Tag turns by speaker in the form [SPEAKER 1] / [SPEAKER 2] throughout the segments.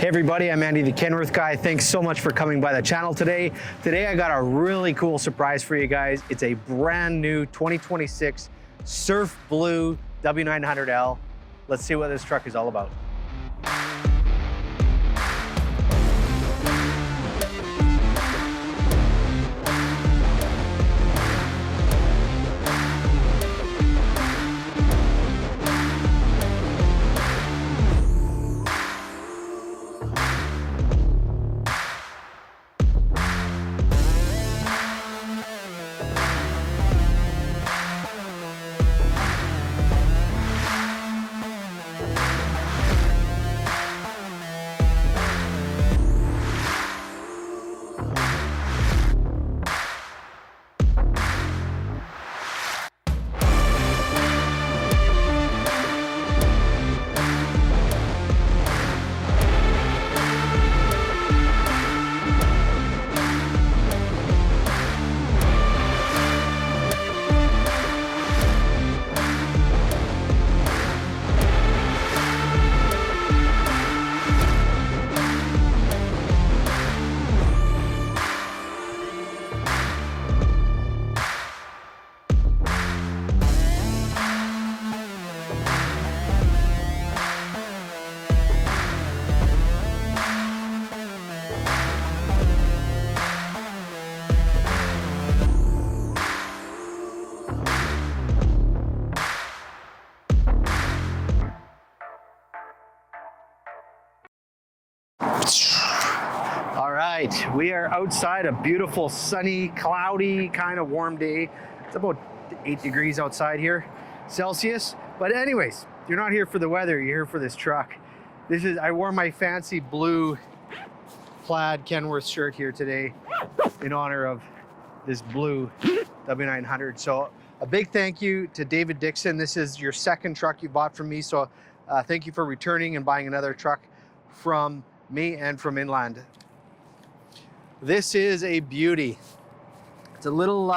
[SPEAKER 1] Hey everybody, I'm Andy the Kenworth Guy. Thanks so much for coming by the channel today. Today I got a really cool surprise for you guys. It's a brand new 2026 Surf Blue W900L. Let's see what this truck is all about. All right, we are outside, a beautiful sunny, cloudy, kind of warm day. It's about 8 degrees outside here, Celsius. But anyways, you're not here for the weather, you're here for this truck. I wore my fancy blue plaid Kenworth shirt here today in honor of this blue W900. So a big thank you to David Dixon. This is your second truck you bought from me. So thank you for returning and buying another truck from me and from Inland. This is a beauty. It's a little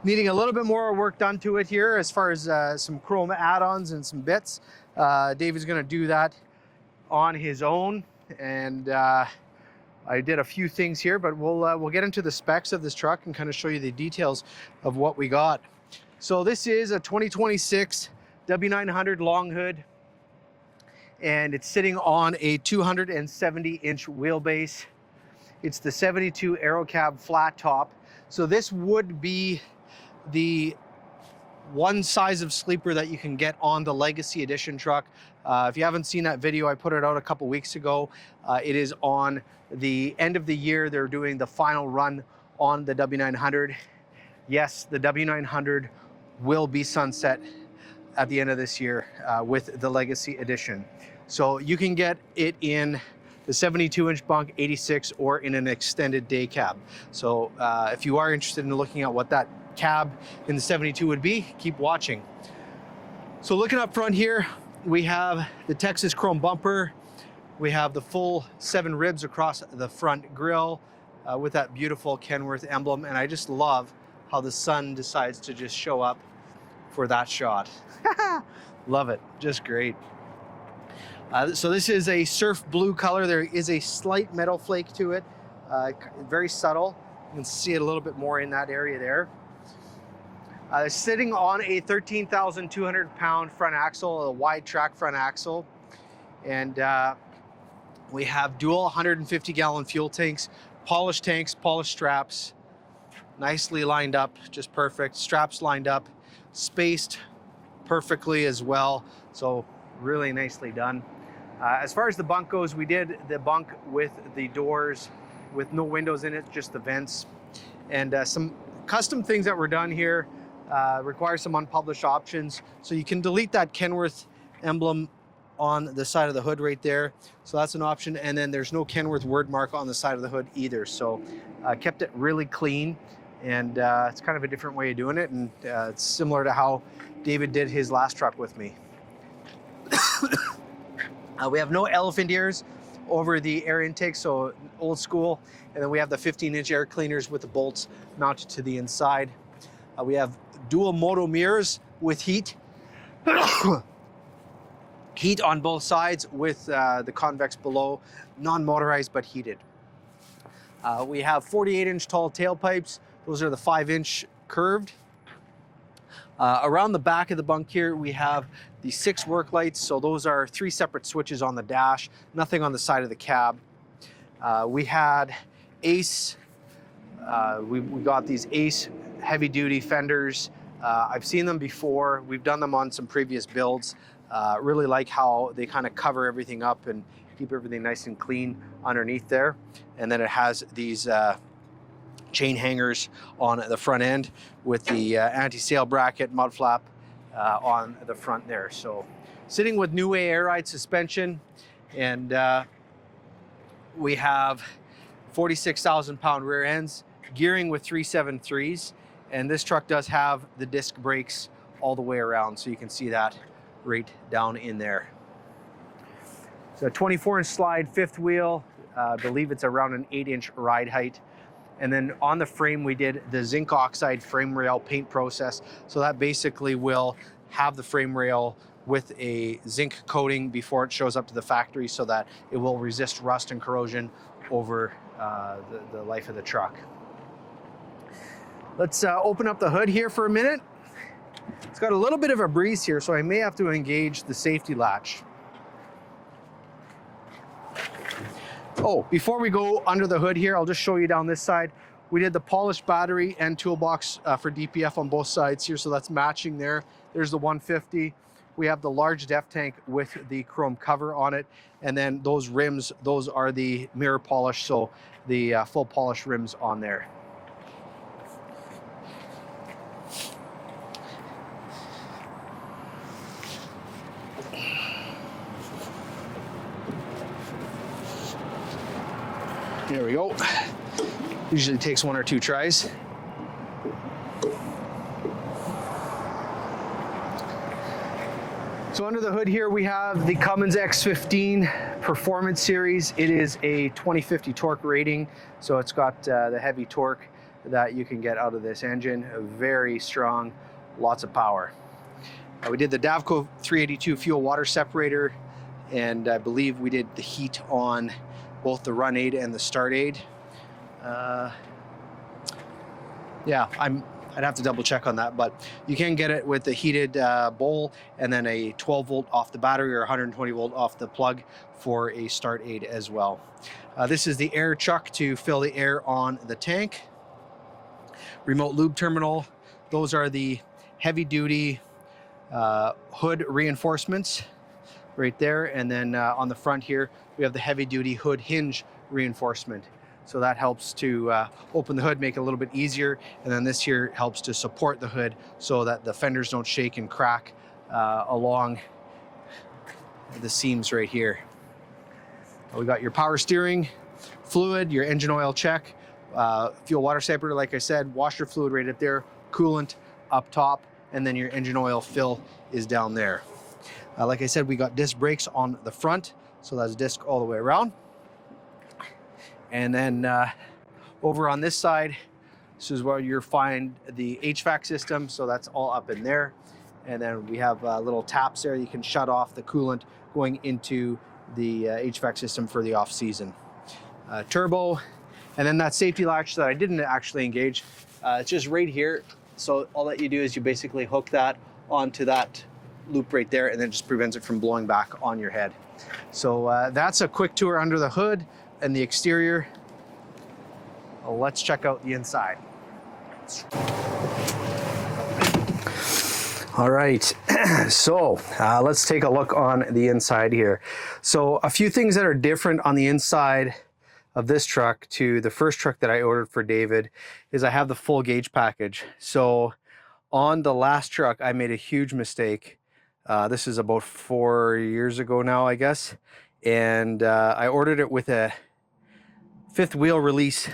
[SPEAKER 1] needing a little bit more work done to it here as far as some chrome add-ons and some bits. David's gonna do that on his own, and I did a few things here, but we'll get into the specs of this truck and kind of show you the details of what we got. So this is a 2026 W900 long hood, and it's sitting on a 270-inch wheelbase. It's the 72 Aero Cab flat top. So this would be the one size of sleeper that you can get on the Legacy Edition truck. If you haven't seen that video, I put it out a couple weeks ago. It is on the end of the year. They're doing the final run on the W900. Yes, the W900 will be sunset at the end of this year with the Legacy Edition. So you can get it in the 72-inch bunk, 86, or in an extended day cab. So if you are interested in looking at what that cab in the 72 would be, keep watching. So looking up front here, we have the Texas chrome bumper. We have the full 7 ribs across the front grille with that beautiful Kenworth emblem. And I just love how the sun decides to just show up for that shot. Love it, just great. So this is a surf blue color. There is a slight metal flake to it, very subtle. You can see it a little bit more in that area there. Sitting on a 13,200 pound front axle, a wide track front axle. And we have dual 150 gallon fuel tanks, polished straps, nicely lined up, just perfect. Straps lined up, spaced perfectly as well. So really nicely done. As far as the bunk goes, we did the bunk with the doors with no windows in it, just the vents. And some custom things that were done here require some unpublished options. So you can delete that Kenworth emblem on the side of the hood right there. So that's an option. And then there's no Kenworth word mark on the side of the hood either. So kept it really clean, and it's kind of a different way of doing it. And it's similar to how David did his last truck with me. We have no elephant ears over the air intake, so old school. And then we have the 15-inch air cleaners with the bolts mounted to the inside. We have dual moto mirrors with heat. Heat on both sides with the convex below, non-motorized but heated. We have 48-inch tall tailpipes. Those are the 5-inch curved. Around the back of the bunk here, we have the 6 work lights. So those are 3 separate switches on the dash, nothing on the side of the cab. We had Ace, we got these Ace heavy duty fenders. I've seen them before. We've done them on some previous builds. Really like how they kind of cover everything up and keep everything nice and clean underneath there. And then it has these chain hangers on the front end with the anti-sail bracket mud flap on the front there. So sitting with New Way air ride suspension, and we have 46,000 pound rear ends, gearing with 373s, and this truck does have the disc brakes all the way around, so you can see that right down in there. So a 24-inch slide, 5th wheel, I believe it's around an 8-inch ride height. And then on the frame, we did the zinc oxide frame rail paint process. So that basically will have the frame rail with a zinc coating before it shows up to the factory, so that it will resist rust and corrosion over the life of the truck. Let's open up the hood here for a minute. It's got a little bit of a breeze here, so I may have to engage the safety latch. Oh, before we go under the hood here, I'll just show you down this side. We did the polished battery and toolbox for DPF on both sides here, so that's matching there. There's the 150. We have the large def tank with the chrome cover on it. And then those rims, those are the mirror polish, so the full polish rims on there. There we go. Usually takes 1 or 2 tries. So under the hood here, we have the Cummins X15 Performance Series. It is a 2050 torque rating, so it's got the heavy torque that you can get out of this engine. Very strong, lots of power. We did the Davco 382 fuel water separator, and I believe we did the heat on both the run aid and the start aid. Yeah, I'd have to double check on that, but you can get it with the heated bowl and then a 12 volt off the battery or 120 volt off the plug for a start aid as well. This is the air chuck to fill the air on the tank. Remote lube terminal. Those are the heavy duty hood reinforcements right there. And then on the front here, we have the heavy duty hood hinge reinforcement. So that helps to open the hood, make it a little bit easier. And then this here helps to support the hood so that the fenders don't shake and crack along the seams right here. We got your power steering fluid, your engine oil check, fuel water separator, like I said, washer fluid right up there, coolant up top, and then your engine oil fill is down there. Like I said, we got disc brakes on the front, so that's disc all the way around. And then over on this side, this is where you'll find the HVAC system, so that's all up in there. And then we have little taps there. You can shut off the coolant going into the HVAC system for the off season. Turbo, and then that safety latch that I didn't actually engage, it's just right here. So all that you do is you basically hook that onto that loop right there, and then just prevents it from blowing back on your head. So that's a quick tour under the hood and the exterior. Let's check out the inside. All right, so let's take a look on the inside here. So a few things that are different on the inside of this truck to the first truck that I ordered for David is I have the full gauge package. So on the last truck, I made a huge mistake. This is about 4 years ago now, I guess. And I ordered it with a 5th wheel release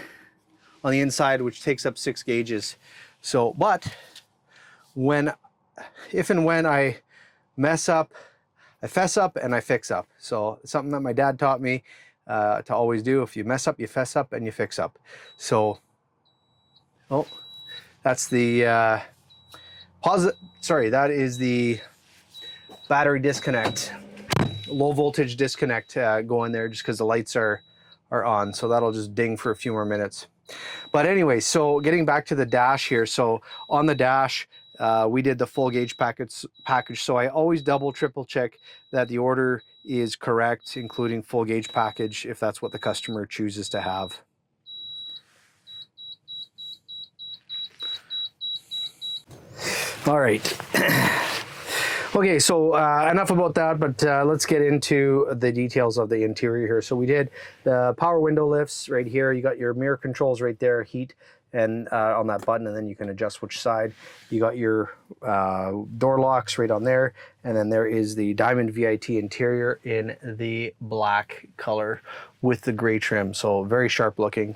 [SPEAKER 1] on the inside, which takes up 6 gauges. So, but if and when I mess up, I fess up and I fix up. So it's something that my dad taught me to always do. If you mess up, you fess up and you fix up. So, oh, that's the that is the battery disconnect. low voltage disconnect going there just because the lights are on, so that'll just ding for a few more minutes. But anyway, so getting back to the dash here, so on the dash we did the full gauge package, so I always double triple check that the order is correct, including full gauge package if that's what the customer chooses to have. All right. Okay, so enough about that, but let's get into the details of the interior here. So we did the power window lifts right here. You got your mirror controls right there, heat, and on that button, and then you can adjust which side. You got your door locks right on there, and then there is the Diamond VIT interior in the black color with the gray trim, so very sharp looking.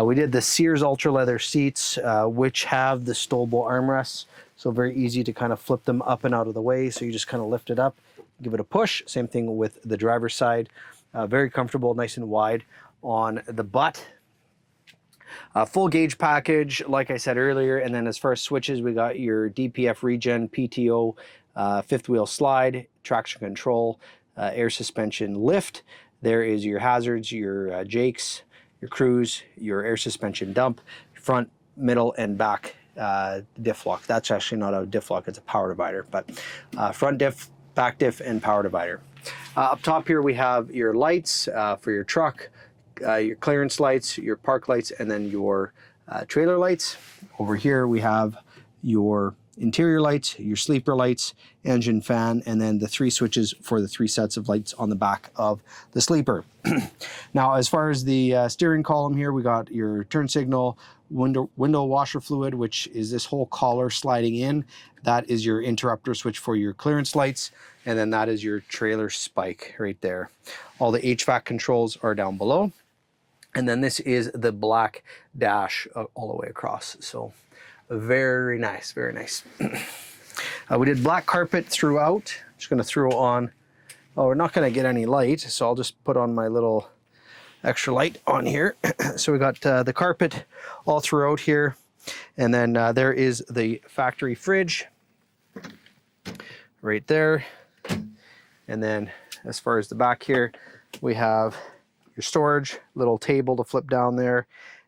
[SPEAKER 1] We did the Sears Ultra Leather seats, which have the stowable armrests. So very easy to kind of flip them up and out of the way. So you just kind of lift it up, give it a push. Same thing with the driver's side. Very comfortable, nice and wide on the butt. Full gauge package, like I said earlier. And then as far as switches, we got your DPF regen, PTO, fifth wheel slide, traction control, air suspension lift. There is your hazards, your jakes, your cruise, your air suspension dump, front, middle, and back diff lock. That's actually not a diff lock, it's a power divider, but front diff, back diff, and power divider. Up top here we have your lights for your truck, your clearance lights, your park lights, and then your trailer lights. Over here we have your interior lights, your sleeper lights, engine fan, and then the 3 switches for the 3 sets of lights on the back of the sleeper. Now, as far as the steering column here, we got your turn signal, window washer fluid, which is this whole collar sliding in. That is your interrupter switch for your clearance lights, and then that is your trailer spike right there. All the HVAC controls are down below, and then this is the black dash all the way across. So very nice, very nice. We did black carpet throughout. Just going to throw on, oh, we're not going to get any light, so I'll just put on my little extra light on here. So we got the carpet all throughout here, and then there is the factory fridge right there. And then as far as the back here, we have your storage, little table to flip down there,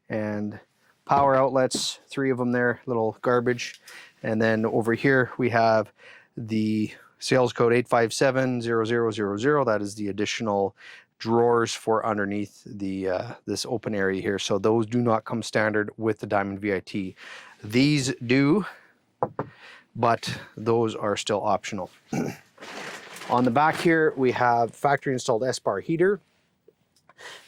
[SPEAKER 1] and power outlets, 3 of them there, little garbage. And then over here we have the sales code 8570000. That is the additional drawers for underneath the this open area here. So those do not come standard with the Diamond VIT. These do, but those are still optional. On the back here we have factory installed S-bar heater.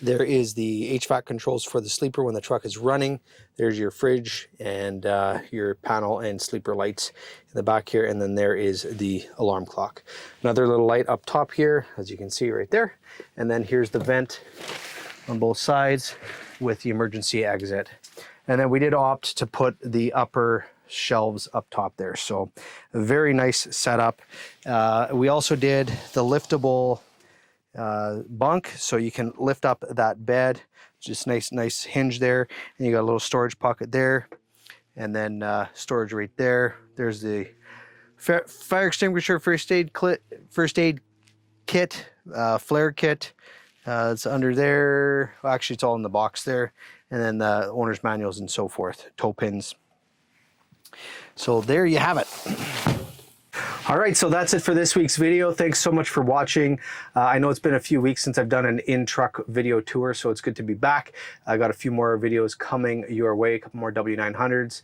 [SPEAKER 1] There is the HVAC controls for the sleeper when the truck is running. There's your fridge and your panel and sleeper lights in the back here. And then there is the alarm clock. Another little light up top here, as you can see right there. And then here's the vent on both sides with the emergency exit. And then we did opt to put the upper shelves up top there. So a very nice setup. We also did the liftable bunk, so you can lift up that bed. Just nice hinge there, and you got a little storage pocket there, and then storage right there. There's the fire extinguisher, first aid kit, flare kit. It's under there. Well, actually it's all in the box there, and then the owner's manuals and so forth, toe pins. So there you have it. All right, so that's it for this week's video. Thanks so much for watching. I know it's been a few weeks since I've done an in-truck video tour, so it's good to be back. I got a few more videos coming your way, a couple more W900s,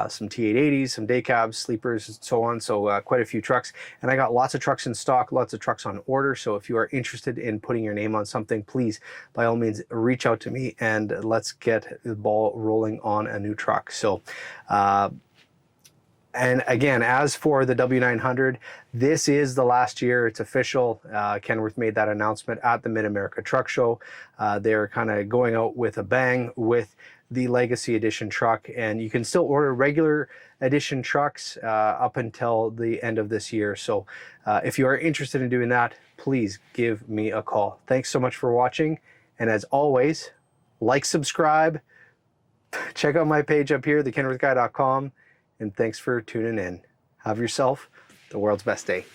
[SPEAKER 1] some T880s, some day cabs, sleepers, and so on. So quite a few trucks. And I got lots of trucks in stock, lots of trucks on order. So if you are interested in putting your name on something, please, by all means, reach out to me and let's get the ball rolling on a new truck. So, and again, as for the W900, this is the last year. It's official. Kenworth made that announcement at the Mid-America Truck Show. They're kind of going out with a bang with the Legacy Edition truck, and you can still order regular edition trucks up until the end of this year. So if you are interested in doing that, please give me a call. Thanks so much for watching. And as always, like, subscribe, check out my page up here, thekenworthguy.com. And thanks for tuning in. Have yourself the world's best day.